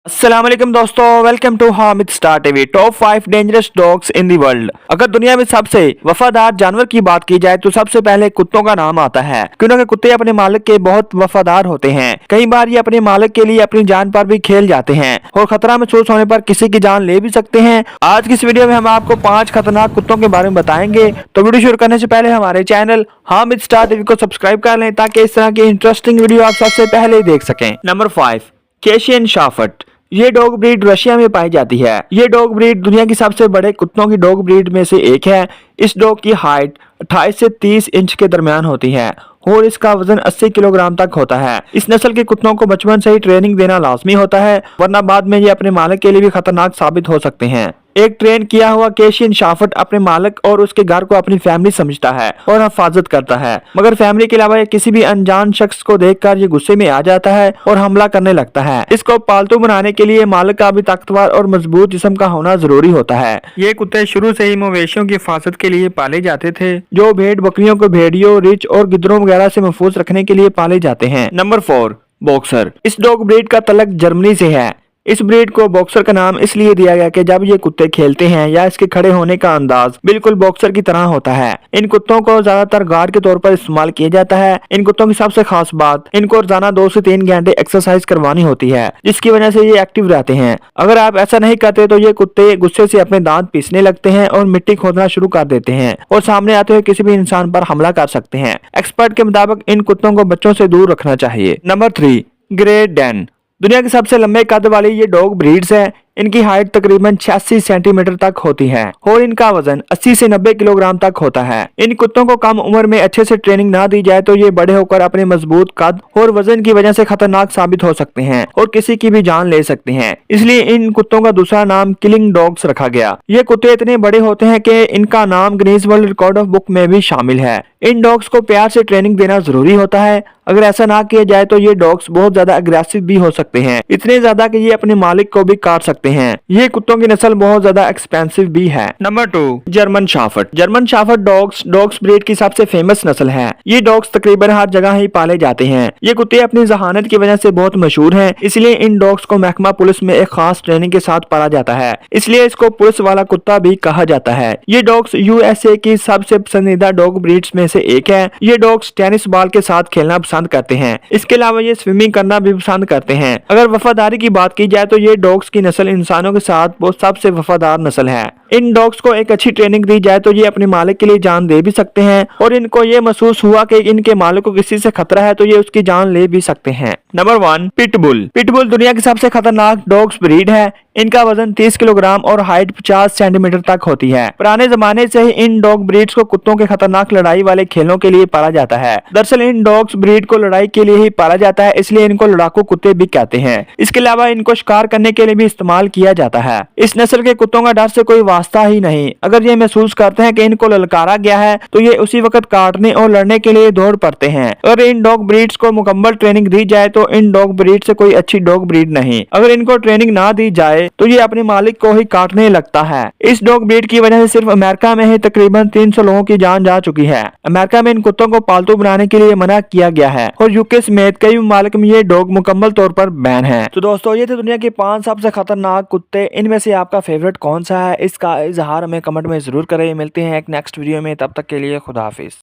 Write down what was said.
अस्सलाम वालेकुम दोस्तों, welcome to Hamid star TV. Top 5 dangerous dogs in the world. अगर दुनिया में सबसे वफादार जानवर की बात की जाए तो सबसे पहले कुत्तों का नाम आता है, क्योंकि कुत्ते अपने मालिक के बहुत वफादार होते हैं। कई बार ये अपने मालिक के लिए अपनी जान पर भी खेल जाते हैं और खतरा महसूस होने पर किसी की जान ले भी सकते हैं। आज की इस वीडियो में हम आपको 5 खतरनाक कुत्तों के बारे में बताएंगे। तो वीडियो शुरू करने से पहले हमारे चैनल हामिद स्टार टीवी को सब्सक्राइब कर लें ताकि इस तरह की इंटरेस्टिंग वीडियो आप सबसे पहले देख सकें। नंबर 5, केशियन शाफट। ये डॉग ब्रीड रशिया में पाई जाती है। ये डॉग ब्रीड दुनिया की सबसे बड़े कुत्तों की डॉग ब्रीड में से एक है। इस डॉग की हाइट 28 से 30 इंच के दरमियान होती है और इसका वजन 80 किलोग्राम तक होता है। इस नस्ल के कुत्तों को बचपन से ही ट्रेनिंग देना लाजमी होता है, वरना बाद में ये अपने मालिक के लिए भी खतरनाक साबित हो सकते हैं। एक ट्रेन किया हुआ केशियन शाफट अपने मालिक और उसके घर को अपनी फैमिली समझता है और हिफाजत करता है, मगर फैमिली के अलावा किसी भी अनजान शख्स को देखकर ये गुस्से में आ जाता है और हमला करने लगता है। इसको पालतू बनाने के लिए मालिक का भी ताकतवर और मजबूत जिस्म का होना जरूरी होता है। ये कुत्ते शुरू से ही मवेशियों की हिफाजत के लिए पाले जाते थे, जो भेड़ बकरियों को भेड़ियों, रिछ और गिद्धरों वगैरह से महफूज रखने के लिए पाले जाते हैं। Number 4, boxer. इस डॉग ब्रीड का तलक जर्मनी से है। इस ब्रीड को बॉक्सर का नाम इसलिए दिया गया कि जब ये कुत्ते खेलते हैं या इसके खड़े होने का अंदाज बिल्कुल बॉक्सर की तरह होता है। इन कुत्तों को ज्यादातर गार्ड के तौर पर इस्तेमाल किया जाता है। इन कुत्तों की सबसे खास बात, इनको रोजाना 2 से 3 घंटे एक्सरसाइज करवानी होती है, जिसकी वजह से ये एक्टिव रहते हैं। अगर आप ऐसा नहीं करते तो ये कुत्ते गुस्से से अपने दांत पीसने लगते हैं और मिट्टी खोदना शुरू कर देते हैं और सामने आते हुए किसी भी इंसान पर हमला कर सकते हैं। एक्सपर्ट के मुताबिक इन कुत्तों को बच्चों से दूर रखना चाहिए। Number 3, great Dan. दुनिया के सबसे लंबे कद वाली ये डॉग ब्रीड्स है। इनकी हाइट तकरीबन 86 सेंटीमीटर तक होती है और इनका वजन 80 से 90 किलोग्राम तक होता है। इन कुत्तों को कम उम्र में अच्छे से ट्रेनिंग ना दी जाए तो ये बड़े होकर अपने मजबूत कद और वजन की वजह से खतरनाक साबित हो सकते हैं और किसी की भी जान ले सकते हैं। इसलिए इन कुत्तों का दूसरा नाम किलिंग डॉग्स रखा गया। ये कुत्ते इतने बड़े होते हैं कि इनका नाम Guinness world record of book में भी शामिल है। इन डॉग्स को प्यार से ट्रेनिंग देना जरूरी होता है। अगर ऐसा ना किया जाए तो ये डॉग्स बहुत ज्यादा अग्रेसिव भी हो सकते हैं, इतने ज्यादा कि ये अपने मालिक को भी काट सकते हैं। ये कुत्तों की नस्ल बहुत ज्यादा एक्सपेंसिव भी है। Number 2, German shepherd. German shepherd dogs breed की सबसे फेमस नस्ल है। ये डॉग्स तकरीबन हर जगह ही पाले जाते हैं। ये कुत्ते अपनी जहानत की वजह से बहुत मशहूर हैं, इसलिए इन डॉग्स को महकमा पुलिस में एक खास ट्रेनिंग के साथ पाला जाता है, इसलिए इसको पुलिस वाला कुत्ता भी कहा जाता है। ये डॉग्स यूएसए की सबसे पसंदीदा डॉग ब्रीड्स में से एक है। ये डॉग्स टेनिस बॉल के साथ खेलना पसंद करते हैं। इसके अलावा ये स्विमिंग करना भी पसंद करते हैं। अगर वफादारी की बात की जाए तो ये डॉग्स की नस्ल इंसानों के साथ वो सबसे वफादार नस्ल है। इन डॉग्स को एक अच्छी ट्रेनिंग दी जाए तो ये अपने मालिक के लिए जान दे भी सकते हैं और इनको ये महसूस हुआ कि इनके मालिक को किसी से खतरा है तो ये उसकी जान ले भी सकते हैं। Number 1, pitbull. पिटबुल दुनिया की सबसे खतरनाक डॉग्स ब्रीड है। इनका वजन 30 किलोग्राम और हाइट 50 सेंटीमीटर तक होती है। पुराने जमाने से ही इन डॉग ब्रीड्स को कुत्तों के खतरनाक लड़ाई वाले खेलों के लिए पाला जाता है। दरअसल इन डॉग्स ब्रीड को लड़ाई के लिए ही पाला जाता है, इसलिए इनको लड़ाकू कुत्ते भी कहते हैं। इसके अलावा इनको शिकार करने के लिए भी इस्तेमाल किया जाता है। इस नस्ल के कुत्तों का डर से कोई वास्ता ही नहीं। अगर ये महसूस करते हैं कि इनको ललकारा गया है तो ये उसी वक्त काटने और लड़ने के लिए दौड़ पड़ते हैं। अगर इन डॉग ब्रीड्स को मुकम्मल ट्रेनिंग दी जाए तो इन डॉग ब्रीड से कोई अच्छी डॉग ब्रीड नहीं। अगर इनको ट्रेनिंग ना दी जाए तो ये अपने मालिक को ही काटने लगता है। इस डॉग ब्रीड की वजह से सिर्फ अमेरिका में ही तकरीबन 300 लोगों की जान जा चुकी है। अमेरिका में इन कुत्तों को पालतू बनाने के लिए मना किया गया है और यूके समेत कई ममालिक में ये डॉग मुकम्मल तौर पर बैन है। तो दोस्तों, ये थे दुनिया के 5 सबसे खतरनाक कुत्ते। इनमें से आपका फेवरेट कौन सा है, इसका इजहार हमें कमेंट में जरूर करें। मिलते हैं एक नेक्स्ट वीडियो में, तब तक के लिए खुदा हाफिज।